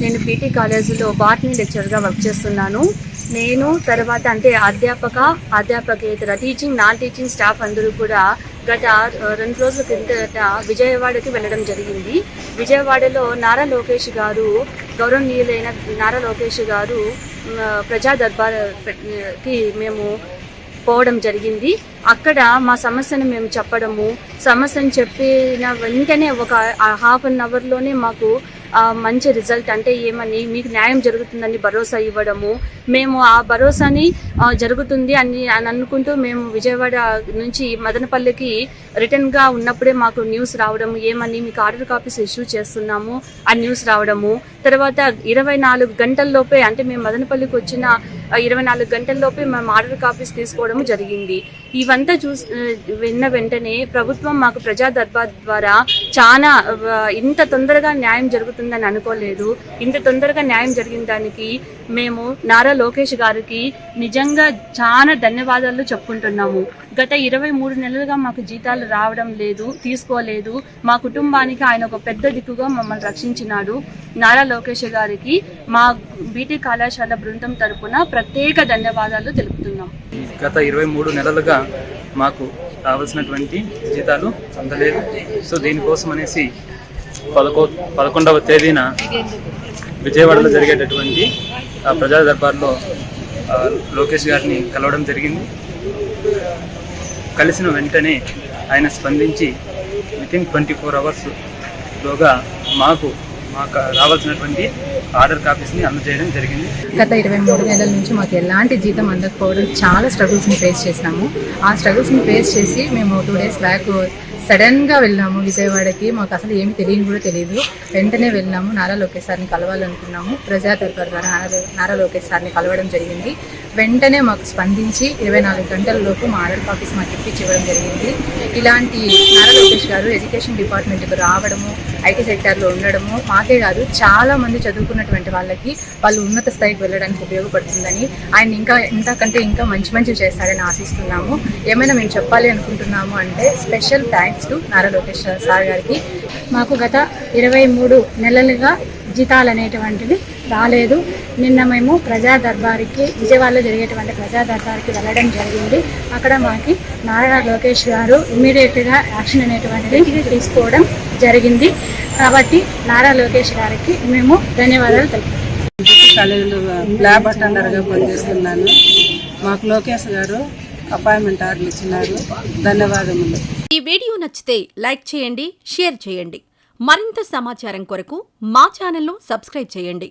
నేను పీటీ కాలేజీలో బాటనీ లెక్చరర్గా వర్క్ చేస్తున్నాను. నేను తర్వాత అంటే అధ్యాపకేతర టీచింగ్ నాన్ టీచింగ్ స్టాఫ్ అందరూ కూడా గత 2 రోజుల కిందట విజయవాడకి వెళ్ళడం జరిగింది. విజయవాడలో గౌరవనీయులైన నారా లోకేష్ గారు ప్రజా దర్బార్కి మేము పోవడం జరిగింది. అక్కడ మా సమస్యను మేము సమస్యను చెప్పిన వెంటనే ఒక హాఫ్ అన్ అవర్లోనే మాకు మంచి రిజల్ట్ అంటే ఏమని మీకు న్యాయం జరుగుతుందని భరోసా ఇవ్వడము, మేము ఆ భరోసాని జరుగుతుంది అని అనుకుంటూ మేము విజయవాడ నుంచి మదనపల్లికి రిటర్న్గా ఉన్నప్పుడే మాకు న్యూస్ రావడము, ఏమని మీకు ఆర్డర్ కాపీస్ ఇష్యూ చేస్తున్నాము ఆ న్యూస్ రావడము. తర్వాత 24 గంటల్లోపే అంటే మేము మదనపల్లికి వచ్చిన 24 గంటల్లోపే మేము ఆర్డర్ కాపీస్ తీసుకోవడం జరిగింది. ఇవంతా విన్న వెంటనే ప్రభుత్వం మాకు ప్రజా దర్బార్ ద్వారా చాలా ఇంత తొందరగా న్యాయం జరుగుతుందని అనుకోలేదు. ఇంత తొందరగా న్యాయం జరిగిన దానికి మేము నారా లోకేష్ గారికి నిజంగా చాలా ధన్యవాదాలు చెప్పుకుంటున్నాము. గత 23 నెలలుగా మాకు జీతాలు రావడం లేదు, తీసుకోలేదు. మా కుటుంబానికి ఆయన ఒక పెద్ద దిక్కుగా మమ్మల్ని రక్షించినాడు. నారా లోకేష్ గారికి మా బీటీ కళాశాల బృందం తరపున ప్రత్యేక ధన్యవాదాలు తెలుపుతున్నాం. గత 23 నెలలుగా మాకు రావాల్సినటువంటి జీతాలు అందలేదు. సో దీనికోసం అనేసి 11వ తేదీన విజయవాడలో జరిగేటటువంటి ప్రజా దర్బార్లో లోకేష్ గారిని కలవడం జరిగింది. కలిసిన వెంటనే ఆయన స్పందించి వితిన్ 24 అవర్స్లోగా మాకు రావాల్సినటువంటి ఆర్డర్ కాపీస్ని అందజేయడం జరిగింది. గత 23 నెలల నుంచి మాకు ఎలాంటి జీతం అందకపోవడం చాలా స్ట్రగుల్స్ని ఫేస్ చేసాము. ఆ స్ట్రగుల్స్ని ఫేస్ చేసి మేము 2 డేస్ బ్యాక్ సడన్గా వెళ్ళాము విజయవాడకి. మాకు అసలు ఏమి కూడా తెలియదు. వెంటనే వెళ్ళాము, నారా లోకేష్ సార్ని కలవాలనుకున్నాము. ప్రజా దర్బార్ ద్వారా నారా లోకేష్ సార్ని కలవడం జరిగింది. వెంటనే మాకు స్పందించి 24 గంటలలోపు మా ఆర్డర్ కాపీస్ మాకు ఇప్పించి ఇవ్వడం జరిగింది. ఇలాంటి నారా లోకేష్ గారు ఎడ్యుకేషన్ డిపార్ట్మెంట్కి రావడము, ఐటీ సెక్టార్లో ఉండడము మాకే కాదు చాలా మంది చదువుకున్నటువంటి వాళ్ళకి వాళ్ళు ఉన్నత స్థాయికి వెళ్ళడానికి ఉపయోగపడుతుందని, ఆయన ఇంకా మంచి చేస్తారని ఆశిస్తున్నాము. ఏమైనా మేము చెప్పాలి అనుకుంటున్నాము అంటే special thanks to Nara Lokesh sir గారికి. మాకు గత 23 నెలలుగా జీతాలు అనేటువంటివి రాలేదు. నిన్న మేము ప్రజా దర్బార్కి విజయవాడలో జరిగేటువంటి ప్రజా దర్బార్కి వెళ్ళడం జరిగింది. అక్కడ మాకు నారా లోకేష్ గారు ఇమీడియట్గా యాక్షన్ అనేటువంటిది తీసుకోవడం జరిగింది. కాబట్టి నారా లోకేష్ గారికి మేము ధన్యవాదాలు తెలుపుతున్నాం. కాలేజీలో ల్యాబ్ అటెండర్గా పనిచేస్తున్నాను. మాకు లోకేష్ గారు అపాయింట్మెంట్ ఆర్డర్ ఇచ్చినారు. ధన్యవాదములు. ఈ వీడియో నచ్చితే లైక్ చేయండి, షేర్ చేయండి. మరింత సమాచారం కొరకు మా ఛానల్ను సబ్స్క్రైబ్ చేయండి.